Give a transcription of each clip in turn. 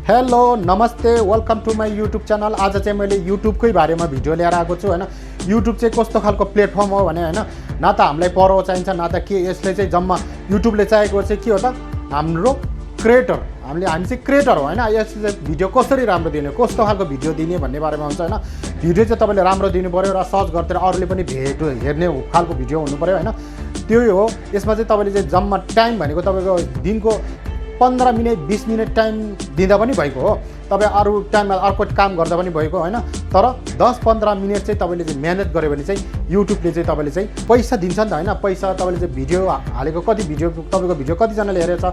Hello नमस्ते welcome to my YouTube channel. आज चाहिँ मैले युट्युबकै बारेमा भिडियो लिएर आएको छु हैन। युट्युब चाहिँ कस्तो खालको प्लेटफर्म हो भने हैन, न त हामीलाई पढाउ चाहिन्छ न त के, यसले चाहिँ जम्मा युट्युबले चाहेको चाहिँ के हो त, हाम्रो क्रिएटर, हामी चाहिँ क्रिएटर हो हैन। यसले भिडियो कसरी राम्रो दिने, कस्तो खालको भिडियो दिने भन्ने बारेमा हुन्छ हैन। भिडियो चाहिँ तपाईँले राम्रो दिनु पर्यो र सर्च गर्दै अरूले पनि हेर्ने खालको भिडियो हुनु पर्यो हैन। त्यही हो। यसमा चाहिँ तपाईँले चाहिँ जम्मा टाइम भनेको तपाईँको दिनको 15 मिनट 20 मिनट टाइम दिँदा पनि भएको हो, तपाईँ अरू टाइममा अर्को काम गर्दा पनि भएको हैन। तर 10-15 मिनट चाहिँ तपाईँले चाहिँ मेहनत गऱ्यो भने चाहिँ युट्युबले चाहिँ तपाईँले चाहिँ पैसा दिन्छ नि त हैन। पैसा तपाईँले चाहिँ भिडियो हालेको कति भिडियो, तपाईँको भिडियो कतिजनाले हेरेछ,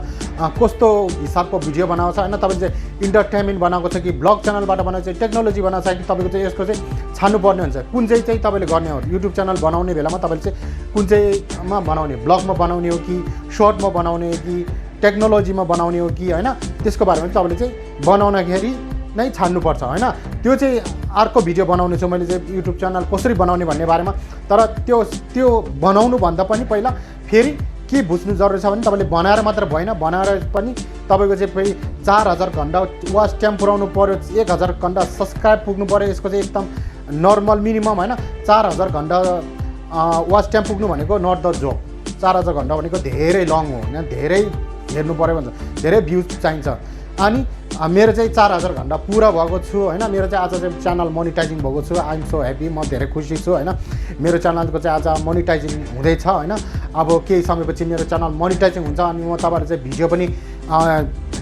कस्तो हिसाबको भिडियो बनाउँछ हैन, तपाईँले चाहिँ इन्टरटेनमेन्ट बनाएको छ कि ब्लग च्यानलबाट बनाएको छ, टेक्नोलोजी बनाएको छ कि तपाईँको चाहिँ यसको चाहिँ छान्नुपर्ने हुन्छ कुन चाहिँ तपाईँले गर्ने हो। युट्युब च्यानल बनाउने बेलामा तपाईँले चाहिँ कुन चाहिँमा बनाउने, ब्लगमा बनाउने हो कि सर्टमा बनाउने हो कि टेक्नोलोजीमा बनाउने हो कि हैन, त्यसको बारेमा तपाईँले चाहिँ बनाउनखेरि नै छान्नुपर्छ हैन। त्यो चाहिँ अर्को भिडियो बनाउने छु मैले चाहिँ युट्युब च्यानल कसरी बनाउने भन्ने बारेमा। तर त्यो बनाउनुभन्दा पनि पहिला फेरि के बुझ्नु जरुरी छ भने तपाईँले बनाएर मात्र भएन, बनाएर पनि तपाईँको चाहिँ फेरि 4000 घन्टा वाच टाइम पुऱ्याउनु पऱ्यो, 1000 घन्टा सब्सक्राइब पुग्नु पऱ्यो। यसको चाहिँ एकदम नर्मल मिनिमम हैन, 4000 घन्टा वाच टाइम पुग्नु भनेको नट द जोक। 4000 घन्टा भनेको धेरै लङ हो हैन, धेरै हेर्नु पऱ्यो भन्छ, धेरै भ्युज चाहिन्छ। अनि मेरो चाहिँ 4000 घन्टा पुरा भएको छु हैन। मेरो चाहिँ आज चाहिँ च्यानल मोनिटाइजिङ भएको छु। आइ एम सो ह्याप्पी, म धेरै खुसी छु हैन। मेरो च्यानलको चाहिँ आज मोनिटाइजिङ हुँदैछ हैन। अब केही समयपछि मेरो च्यानल मोनिटाइजिङ हुन्छ अनि म तपाईँलाई चाहिँ भिडियो पनि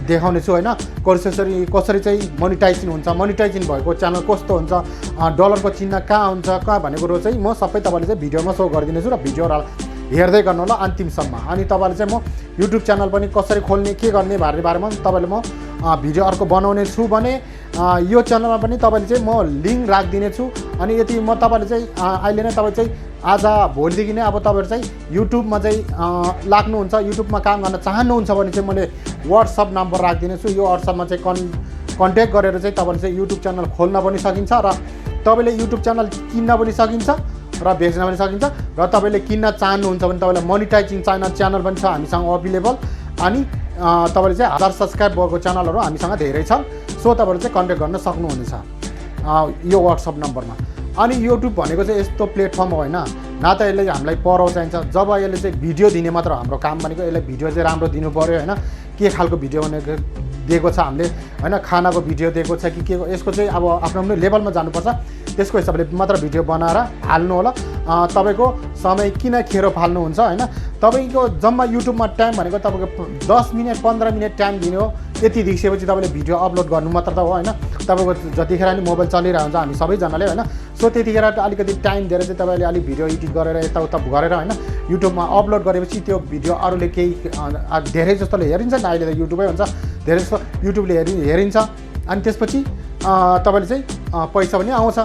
देखाउने छु हैन, कसरी चाहिँ मोनिटाइजिङ हुन्छ, मोनिटाइजिङ भएको च्यानल कस्तो हुन्छ, डलरको चिन्ह कहाँ हुन्छ, कहाँ भनेको कुरो चाहिँ म सबै तपाईँले चाहिँ भिडियोमा सो गरिदिनेछु र भिडियो हेर्दै गर्नु होला अन्तिमसम्म। अनि तपाईँले चाहिँ म युट्युब च्यानल पनि कसरी खोल्ने के गर्ने भन्ने बारेमा तपाईँले म भिडियो अर्को बनाउने छु भने यो च्यानलमा पनि तपाईँले चाहिँ म लिङ्क राखिदिने छु। अनि यदि म तपाईँले चाहिँ अहिले नै तपाईँ चाहिँ आज भोलिदेखि नै अब तपाईँहरू चाहिँ युट्युबमा चाहिँ लाग्नुहुन्छ, युट्युबमा काम गर्न चाहनुहुन्छ भने चाहिँ मैले वाट्सएप नम्बर राखिदिने छु। यो वाट्सएपमा चाहिँ कन्ट्याक्ट गरेर चाहिँ तपाईँले चाहिँ युट्युब च्यानल खोल्न पनि सकिन्छ र तपाईँले युट्युब च्यानल किन्न पनि सकिन्छ र बेच्न पनि सकिन्छ। र तपाईँले किन्न चाहनुहुन्छ भने तपाईँलाई मोनिटाइजिङ च्यानल पनि छ हामीसँग अभाइलेबल। अनि तपाईँले चाहिँ 1000 सब्सक्राइब भएको च्यानलहरू हामीसँग धेरै छन्। सो तपाईँहरू चाहिँ कन्ट्याक्ट गर्न सक्नुहुनेछ यो वाट्सएप नम्बरमा। अनि युट्युब भनेको चाहिँ यस्तो प्लेटफर्म हो हैन, न त यसले हामीलाई पढाउ चाहिन्छ, जब यसले चाहिँ भिडियो दिने मात्र हाम्रो काम भनेको यसले भिडियो चाहिँ राम्रो दिनु पऱ्यो हैन। के खालको भिडियो भनेको दिएको छ हामीले हैन, खानाको भिडियो दिएको छ कि के, यसको चाहिँ अब आफ्नो आफ्नो लेभलमा जानुपर्छ। त्यसको हिसाबले मात्र भिडियो बनाएर हाल्नु होला। तपाईँको समय किन खेर फाल्नुहुन्छ हैन। तपाईँको जम्मा युट्युबमा टाइम भनेको तपाईँको 10 मिनट 15 मिनट टाइम दिने हो। यति दिइसकेपछि तपाईँले भिडियो अपलोड गर्नु मात्र त हो हैन। तपाईँको जतिखेर नि मोबाइल चलिरहेको हुन्छ हामी सबैजनाले हैन। सो त्यतिखेर अलिकति टाइम दिएर चाहिँ तपाईँले अलिक भिडियो एडिट गरेर यताउता गरेर हैन युट्युबमा अपलोड गरेपछि त्यो भिडियो अरूले केही धेरै जस्तोले हेरिन्छ नि, अहिले त युट्युबै हुन्छ, धेरै जस्तो युट्युबले हेरिन्छ। अनि त्यसपछि तपाईँले चाहिँ पैसा पनि आउँछ।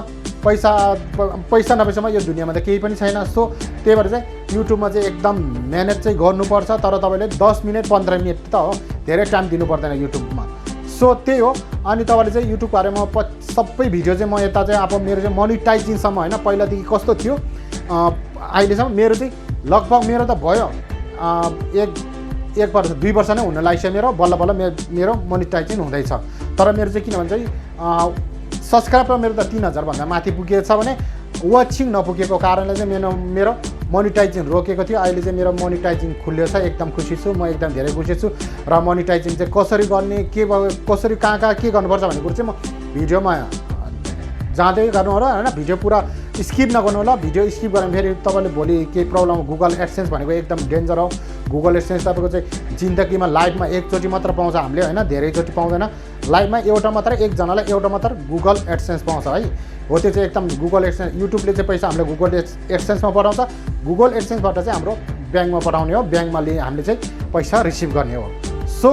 पैसा नभएसम्म यो दुनियाँमा त केही पनि छैन। सो त्यही भएर चाहिँ युट्युबमा चाहिँ एकदम मेहनत चाहिँ गर्नुपर्छ। तर तपाईँले 10 मिनट 15 मिनट त हो, धेरै टाइम दिनु पर्दैन युट्युबमा। सो त्यही हो। अनि तपाईँले चाहिँ युट्युब बारेमा सबै भिडियो चाहिँ म यता चाहिँ अब मेरो चाहिँ मोनिटाइजिङसम्म होइन, पहिलादेखि कस्तो थियो अहिलेसम्म मेरो चाहिँ लगभग मेरो त भयो एक वर्ष 2 वर्ष नै हुन लागिसक्यो मेरो, बल्ल बल्ल मेरो मोनिटाइजिङ हुँदैछ। तर मेरो चाहिँ किनभने चाहिँ सब्सक्राइब मेरो त 3000 भन्दा माथि पुगेको छ भने वाचिङ नपुगेको कारणले चाहिँ मेरो मोनिटाइजिङ रोकेको थियो। अहिले चाहिँ मेरो मोनिटाइजिङ खुल्यो छ, एकदम खुसी छु म, एकदम धेरै खुसी छु। र मोनिटाइजिङ चाहिँ कसरी गर्ने, के कसरी कहाँ के गर्नुपर्छ भन्ने कुरो चाहिँ म भिडियोमा जाँदै गर्नु होला हैन। भिडियो पुरा स्किप नगर्नु होला। भिडियो स्किप गऱ्यो भने फेरि तपाईँले भोलि केही प्रब्लम, गुगल एडसेन्स भनेको एकदम डेन्जर हो। गुगल एडसेन्स तपाईँको चाहिँ जिन्दगीमा लाइफमा एकचोटि मात्र पाउँछ हामीले हैन, धेरैचोटि पाउँदैन। लाइफमा एउटा मात्र, एकजनालाई एउटा मात्र गुगल एडसेन्स पाउँछ है। हो त्यो चाहिँ एकदम गुगल एडसेन्स, युट्युबले चाहिँ पैसा हामीले गुगल एडसेन्समा पठाउँछ। गुगल एडसेन्सबाट चाहिँ हाम्रो ब्याङ्कमा पठाउने हो, ब्याङ्कमा हामीले चाहिँ पैसा रिसिभ गर्ने हो। सो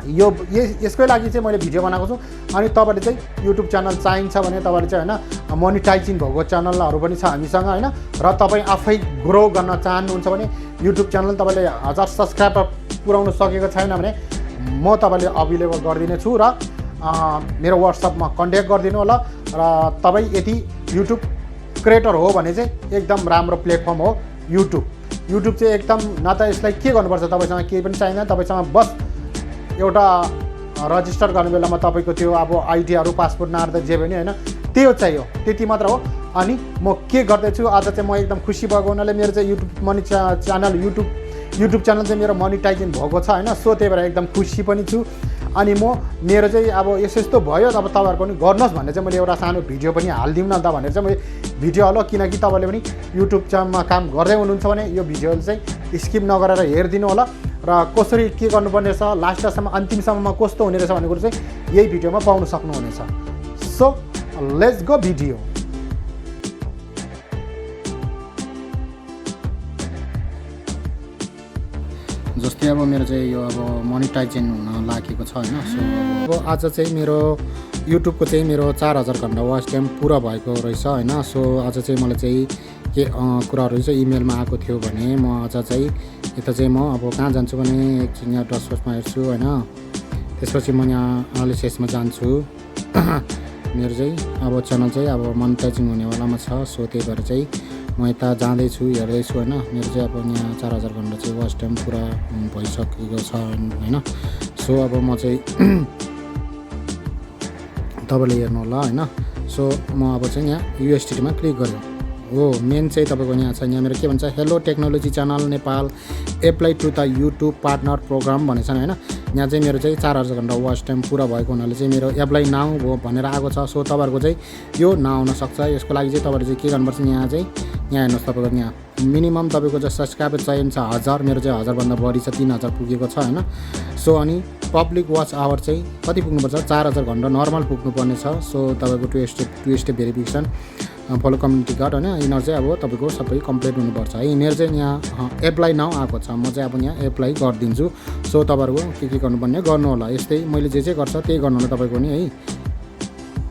यसकै लागि चाहिँ मैले भिडियो बनाएको छु। अनि तपाईँले चाहिँ युट्युब च्यानल चाहिन्छ भने तपाईँले चाहिँ हैन मोनिटाइजिङ भएको च्यानलहरू पनि छ हामीसँग हैन। र तपाईँ आफै ग्रो गर्न चाहनुहुन्छ भने युट्युब च्यानल तपाईँले 1000 सब्सक्राइबर पुऱ्याउन सकेको छैन भने म तपाईँले अभाइलेबल गरिदिने छु। र मेरो वाट्सएपमा कन्ट्याक्ट गरिदिनु होला। र तपाईँ यदि युट्युब क्रिएटर हो भने चाहिँ एकदम राम्रो प्लेटफर्म हो युट्युब चाहिँ एकदम। न त यसलाई के गर्नुपर्छ, तपाईँसँग केही पनि चाहिँदैन, तपाईँसँग बस एउटा रजिस्टर गर्ने बेलामा तपाईँको त्यो अब आइडीहरू पासपोर्ट नआर्दा जे पनि होइन त्यो चाहियो, त्यति मात्र हो। अनि म के गर्दैछु आज चाहिँ म एकदम खुसी भएको हुनाले मेरो चाहिँ युट्युब च्यानल चाहिँ मेरो मोनिटाइजेसन भएको छ होइन। सो त्यही भएर एकदम खुसी पनि छु। अनि म मेरो चाहिँ अब यस्तो भयो, अब तपाईँहरू पनि गर्नुहोस् भनेर चाहिँ मैले एउटा सानो भिडियो पनि हालिदिउँ न त भनेर चाहिँ मैले भिडियो हाल्यो। किनकि तपाईँले पनि युट्युब च्यानलमा काम गर्दै हुनुहुन्छ भने यो भिडियो चाहिँ स्किप नगरेर हेरिदिनु होला र कसरी के गर्नुपर्ने छ लास्टसम्म अन्तिमसम्ममा कस्तो हुने रहेछ भन्ने कुरो चाहिँ यही भिडियोमा पाउन सक्नुहुनेछ। So let's go video. जस्तै अब मेरो चाहिँ यो अब मोनिटाइजेसन हुन लागेको छ होइन। सो अब आज चाहिँ मेरो युट्युबको चाहिँ मेरो 4000 घन्टा वाच टाइम पुरा भएको रहेछ होइन। सो आज चाहिँ मलाई चाहिँ के कुराहरू चाहिँ इमेलमा आएको थियो भने म आज चाहिँ यता चाहिँ म अब कहाँ जान्छु भने एकछिन यहाँ डसबसमा हेर्छु होइन। त्यसपछि म यहाँ एनालिसिसमा जान्छु। मेरो चाहिँ अब च्यानल चाहिँ अब मोनिटाइजिङ हुनेवालामा छ। सो त्यही भएर चाहिँ म यता जाँदैछु हेर्दैछु होइन। मेरो चाहिँ अब यहाँ 4000 घन्टा चाहिँ वाच टाइम पुरा भइसकेको छ होइन। सो अब म चाहिँ तपाईँले हेर्नु होला होइन। सो म अब चाहिँ यहाँ युएसडीमा क्लिक गरेँ हो। मेन चाहिँ तपाईँको यहाँ छ, यहाँ मेरो के भन्छ hello technology channel Nepal apply to the YouTube partner program भनेको छ होइन। यहाँ चाहिँ मेरो चाहिँ 4000 घन्टा वाच टाइम पुरा भएको हुनाले चाहिँ मेरो एप्लाई नाउ हो भनेर आएको छ। सो तपाईँहरूको चाहिँ यो नआउन सक्छ। यसको लागि चाहिँ तपाईँले चाहिँ के गर्नुपर्छ, यहाँ हेर्नुहोस् तपाईँको यहाँ मिनिमम तपाईँको चाहिँ सब्सक्राइबर चाहिन्छ 1000, मेरो चाहिँ 1000भन्दा बढी छ, 3000 पुगेको छ होइन। सो अनि पब्लिक वाच आवर चाहिँ कति पुग्नुपर्छ 4000 घन्टा नर्मल पुग्नुपर्ने छ। सो तपाईँको two step verification follow community guard होइन, यिनीहरू चाहिँ अब तपाईँको सबै कम्प्लिट हुनुपर्छ है। मेरो चाहिँ यहाँ एप्लाई नाउ आएको छ, म चाहिँ अब यहाँ एप्लाई गरिदिन्छु। सो तपाईँहरूको के गर्नुपर्ने गर्नु होला। यस्तै मैले जे गर्छ त्यही गर्नु होला तपाईँको नि है।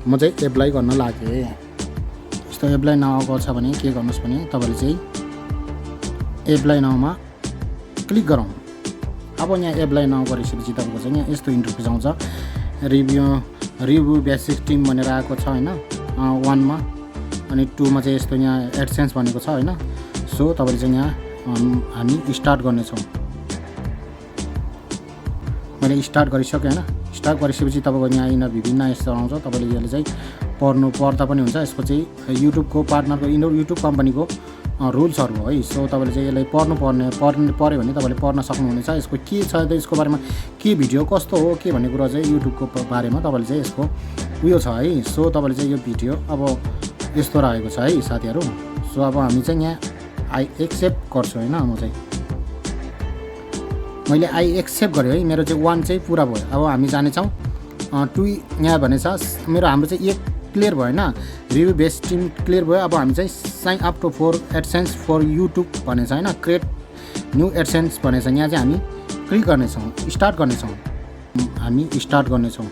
म चाहिँ एप्लाई गर्न लागेँ। यस्तो एप्लाई नाउ आएको छ भने के गर्नुहोस् भने तपाईँले चाहिँ एप्लाई नाउमा क्लिक गरौँ। अब यहाँ एप्लाई नाउ गरिसकेपछि तपाईँको चाहिँ यहाँ यस्तो इन्टरफेस आउँछ। रिभ्यू बेसिक टिम भनेर आएको छ होइन 1मा, अनि 2मा चाहिँ यस्तो यहाँ एडसेन्स भनेको छ होइन। सो तपाईँले चाहिँ यहाँ हामी स्टार्ट गर्नेछौँ। मैले स्टार्ट गरिसकेँ होइन। स्टार्ट गरिसकेपछि तपाईँको यहाँ यिनीहरू विभिन्न यस्तो आउँछ। तपाईँले यसले चाहिँ पर्दा पनि हुन्छ। यसको चाहिँ युट्युबको पार्टनरको युट्युब कम्पनीको रुल्सहरू हो है। सो तपाईँले चाहिँ यसलाई पऱ्यो भने तपाईँले पढ्न सक्नुहुनेछ। यसको के छ त यसको बारेमा के भिडियो कस्तो हो के भन्ने कुरा चाहिँ युट्युबको बारेमा तपाईँले चाहिँ यसको उयो छ है। सो तपाईँले चाहिँ यो भिडियो अब यस्तो रहेको छ है साथीहरू। सो अब हामी चाहिँ यहाँ आई एक्सेप्ट गर्छु होइन। म चाहिँ मैले आई एक्सेप्ट गरेँ है। मेरो चाहिँ 1 चाहिँ पुरा भयो। अब हामी जानेछौँ 2 यहाँ भनेछ मेरो हाम्रो चाहिँ 1 क्लियर भयो होइन। रिभ्यू बेस्ड टिम क्लियर भयो। अब हामी चाहिँ sign up to for AdSense for YouTube भनेछ होइन, क्रिएट न्यू एडसेन्स भनेछ। यहाँ चाहिँ हामी क्लिक गर्नेछौँ, स्टार्ट गर्नेछौँ। हामी स्टार्ट गर्नेछौँ।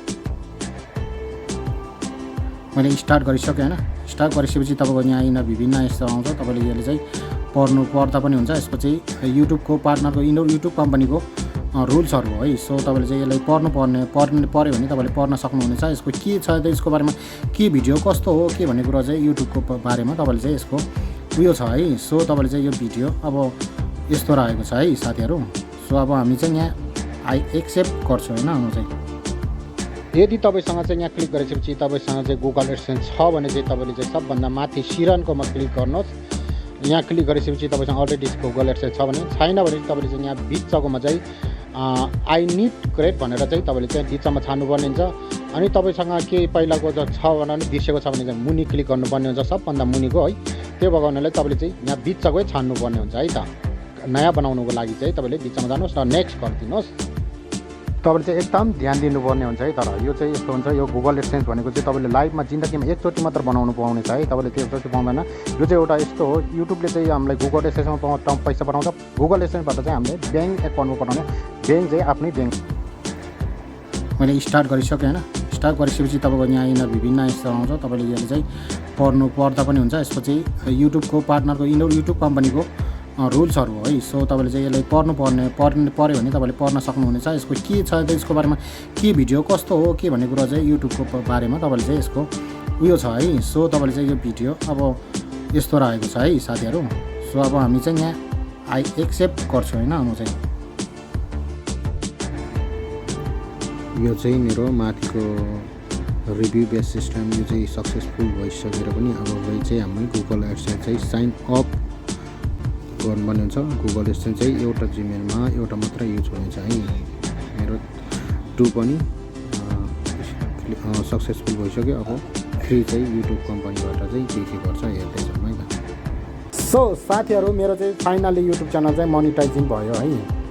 मैले स्टार्ट गरिसकेँ होइन। स्टार्ट गरिसकेपछि तपाईँको यहाँ यिनीहरू विभिन्न यस्तो आउँछ। तपाईँले यसले चाहिँ पढ्दा पनि हुन्छ। यसको चाहिँ युट्युबको पार्टनरको युट्युब कम्पनीको रुल्सहरू हो है। सो तपाईँले चाहिँ यसलाई पऱ्यो भने तपाईँले पढ्न सक्नुहुनेछ। यसको के छ त यसको बारेमा के भिडियो कस्तो हो के भन्ने कुरा चाहिँ युट्युबको बारेमा तपाईँले चाहिँ यसको उयो छ है। सो तपाईँले चाहिँ यो भिडियो अब यस्तो रहेको छ है साथीहरू। सो अब हामी चाहिँ यहाँ आई एक्सेप्ट गर्छु होइन। म चाहिँ यदि तपाईँसँग चाहिँ यहाँ क्लिक गरिसकेपछि तपाईँसँग चाहिँ गुगल एडसेन्स छ भने चाहिँ तपाईँले चाहिँ सबभन्दा माथि सिरनकोमा क्लिक गर्नुहोस्। यहाँ क्लिक गरिसकेपछि तपाईँसँग अलरेडी गुगल एडसेन्स छ भने, छैन भने तपाईँले चाहिँ यहाँ बिचकोमा चाहिँ आई निड क्रिएट भनेर चाहिँ तपाईँले चाहिँ बिचमा छान्नुपर्ने हुन्छ। अनि तपाईँसँग के पहिलाको छ भने बिर्सेको छ भने चाहिँ मुनि क्लिक गर्नुपर्ने हुन्छ, सबभन्दा मुनिको है। त्यो भगाउनलाई तपाईँले चाहिँ यहाँ बिचकै छान्नुपर्ने हुन्छ है त। नयाँ बनाउनुको लागि चाहिँ तपाईँले बिचमा जानुहोस् र नेक्स्ट गरिदिनुहोस्। तपाईँले चाहिँ एकदम ध्यान दिनुपर्ने हुन्छ है। तर यो चाहिँ यस्तो हुन्छ, यो गुगल एडसेन्स भनेको चाहिँ तपाईँले लाइभमा जिन्दगीमा एकचोटि मात्र बनाउनु पाउनेछ है। तपाईँले त्योचोटि पाउँदैन। यो चाहिँ एउटा यस्तो हो, युट्युबले चाहिँ हामीलाई गुगल एडसेन्समा पैसा पठाउँछ। गुगल एडसेन्सबाट चाहिँ हामीले ब्याङ्क एकाउन्टमा पठाउने, ब्याङ्क चाहिँ आफ्नै ब्याङ्क। मैले स्टार्ट गरिसकेँ होइन। स्टार्ट गरिसकेपछि तपाईँको यहाँ यिनीहरू विभिन्न यस्तो आउँछ। तपाईँले यसले चाहिँ पढ्दा पनि हुन्छ। यसको चाहिँ युट्युबको पार्टनरको युट्युब कम्पनीको रुल्सहरू हो है। सो तपाईँले चाहिँ यसलाई पऱ्यो भने तपाईँले पढ्न सक्नुहुनेछ। यसको के छ त यसको बारेमा के भिडियो कस्तो हो के भन्ने कुरा चाहिँ युट्युबको बारेमा तपाईँले चाहिँ यसको उयो छ है। सो तपाईँले चाहिँ यो भिडियो अब यस्तो रहेको छ है साथीहरू। सो अब हामी चाहिँ यहाँ आई एक्सेप्ट गर्छु होइन। म चाहिँ यो चाहिँ मेरो माथिको रिभ्यू बेस सिस्टम यो चाहिँ सक्सेसफुल भइसकेर पनि अब चाहिँ हामी गुगल एडसेन्स चाहिँ साइन अप गर्नुपर्ने हुन्छ। गुगल एडसेन्स चाहिँ एउटा जिमेलमा एउटा मात्र युज हुनेछ है। मेरो 2 पनि सक्सेसफुल भइसक्यो। अब 3 चाहिँ युट्युब कम्पनीबाट चाहिँ के गर्छ हेर्दैछौँ है त। सो साथीहरू मेरो चाहिँ फाइनली युट्युब च्यानल चाहिँ मोनिटाइजिङ भयो है।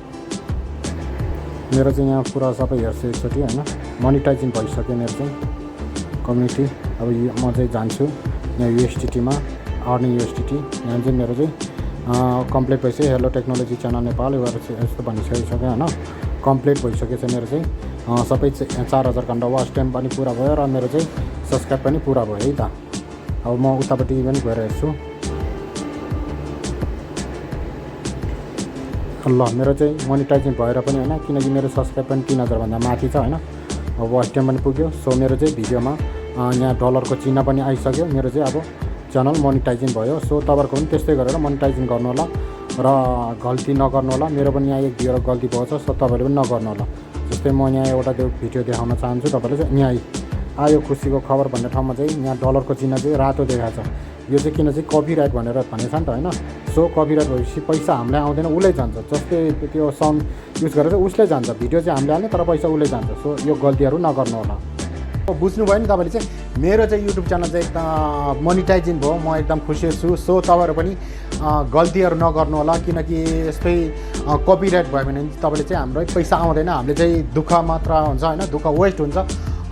मेरो चाहिँ यहाँ पुरा सबै हेर्छु एकचोटि होइन। मोनिटाइजिङ भइसक्यो मेरो चाहिँ कम्युनिटी। अब म चाहिँ जान्छु यहाँ युएसटीमा अर्निङ युएसटी। यहाँ चाहिँ मेरो चाहिँ कम्प्लिट भइसक्यो। हेलो टेक्नोलोजी च्यानल नेपाल यस्तो भनिसकिसक्यो होइन। कम्प्लिट भइसकेको छ मेरो चाहिँ सबै 4000 घन्टा वाच टाइम पनि पुरा भयो र मेरो चाहिँ सब्सक्राइब पनि पुरा भयो है त। अब म उतापट्टि पनि गएर हेर्छु। ल मेरो चाहिँ मोनिटाइजिङ भएर पनि होइन, किनकि मेरो सब्सक्राइब पनि 3000 भन्दा माथि छ होइन। अब वाच टाइम पनि पुग्यो। सो मेरो चाहिँ भिडियोमा यहाँ डलरको चिन्ह पनि आइसक्यो। मेरो चाहिँ अब च्यानल मोनिटाइजिङ भयो। सो तपाईँहरूको पनि त्यस्तै गरेर मोनिटाइजिङ गर्नु होला र गल्ती नगर्नु होला। मेरो पनि यहाँ एक भिडियो गल्ती भएछ, सो तपाईँले पनि नगर्नु होला। जस्तै म यहाँ एउटा भिडियो देखाउन चाहन्छु तपाईँले चाहिँ। यहाँ आयो खुसीको खबर भन्ने ठाउँमा चाहिँ यहाँ डलरको चिन्ह चाहिँ रातो देखाएको छ। यो चाहिँ किन चाहिँ कपिराइट भनेर भनेको छ नि त होइन। सो कपिराइट भएपछि पैसा हामीलाई आउँदैन, उसले जान्छ। जस्तै त्यो साउन्ड युज गरेर उसले जान्छ, भिडियो चाहिँ हामीले हाल्ने तर पैसा उसले जान्छ। सो यो गल्तीहरू नगर्नु होला। बुझ्नुभयो नि तपाईँले चाहिँ। मेरो चाहिँ युट्युब च्यानल चाहिँ एकदम मोनिटाइजिङ भयो, म एकदम खुसी छु। सो तपाईँहरू पनि गल्तीहरू नगर्नु होला, किनकि यस्तै कपिराइट भयो भने तपाईँले चाहिँ हाम्रो पैसा आउँदैन। हामीले चाहिँ दुःख मात्र हुन्छ होइन, दुःख वेस्ट हुन्छ।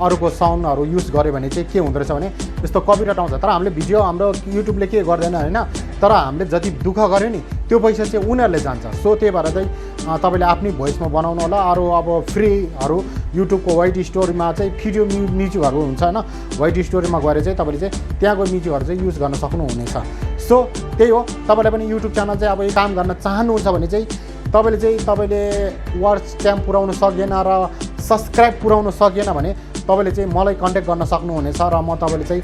अरूको साउन्डहरू युज गऱ्यो भने चाहिँ के हुँदो रहेछ भने यस्तो कपिराइट आउँछ। तर हामीले भिडियो हाम्रो युट्युबले के गर्दैन होइन, तर हामीले जति दुःख गऱ्यो नि त्यो पैसा चाहिँ उनीहरूले जान्छ। सो त्यही भएर चाहिँ तपाईँले आफ्नै भोइसमा बनाउनु होला। अरू अब फ्रीहरू युट्युबको वाइट स्टोरीमा चाहिँ भिडियो म्युजिकहरू हुन्छ होइन, वाइट स्टोरीमा गएर चाहिँ तपाईँले चाहिँ त्यहाँको म्युजिकहरू चाहिँ युज गर्न सक्नुहुनेछ। सो त्यही हो, तपाईँले पनि युट्युब च्यानल चाहिँ अब काम गर्न चाहनुहुन्छ भने चाहिँ तपाईँले वाच टाइम पुऱ्याउनु सकेन र सब्सक्राइब पुऱ्याउनु सकेन भने तपाईँले चाहिँ मलाई कन्ट्याक्ट गर्न सक्नुहुनेछ र म तपाईँले चाहिँ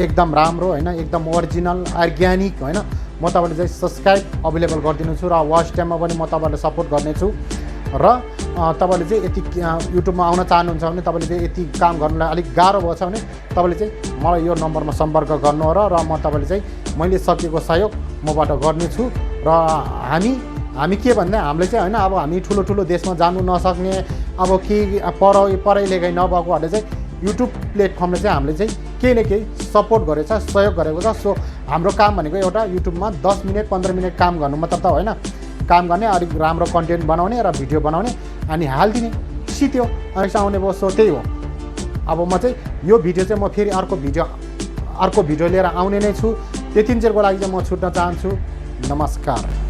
एकदम राम्रो होइन, एकदम ओरिजिनल अर्ग्यानिक होइन, म तपाईँले चाहिँ सब्सक्राइब अभाइलेबल गरिदिनु छु र वाच टाइममा पनि म तपाईँलाई सपोर्ट गर्नेछु। र तपाईँले चाहिँ यति युट्युबमा आउन चाहनुहुन्छ भने तपाईँले चाहिँ यति काम गर्नुलाई अलिक गाह्रो भएछ भने तपाईँले चाहिँ मलाई यो नम्बरमा सम्पर्क गर्नु र म तपाईँले चाहिँ मैले सकेको सहयोग मबाट गर्नेछु। र हामी के भन्दा हामीले चाहिँ होइन, अब हामी ठुलो देशमा जानु नसक्ने, अब केही पढाइ लेखाइ नभएकोहरूले चाहिँ युट्युब प्लेटफर्मले चाहिँ हामीले चाहिँ केही न केही सपोर्ट गरेको छ, सहयोग गरेको छ। सो हाम्रो काम भनेको एउटा युट्युबमा 10 मिनट 15 मिनट काम गर्नु मात्र त होइन, काम गर्ने, अलिक राम्रो कन्टेन्ट बनाउने र भिडियो बनाउने अनि हालिदिने, सित्यो पैसा आउने भयो। सो त्यही हो। अब म चाहिँ यो भिडियो चाहिँ म फेरि अर्को भिडियो लिएर आउने नै छु। त्यतिन्जेलको लागि चाहिँ म छुट्न चाहन्छु। नमस्कार।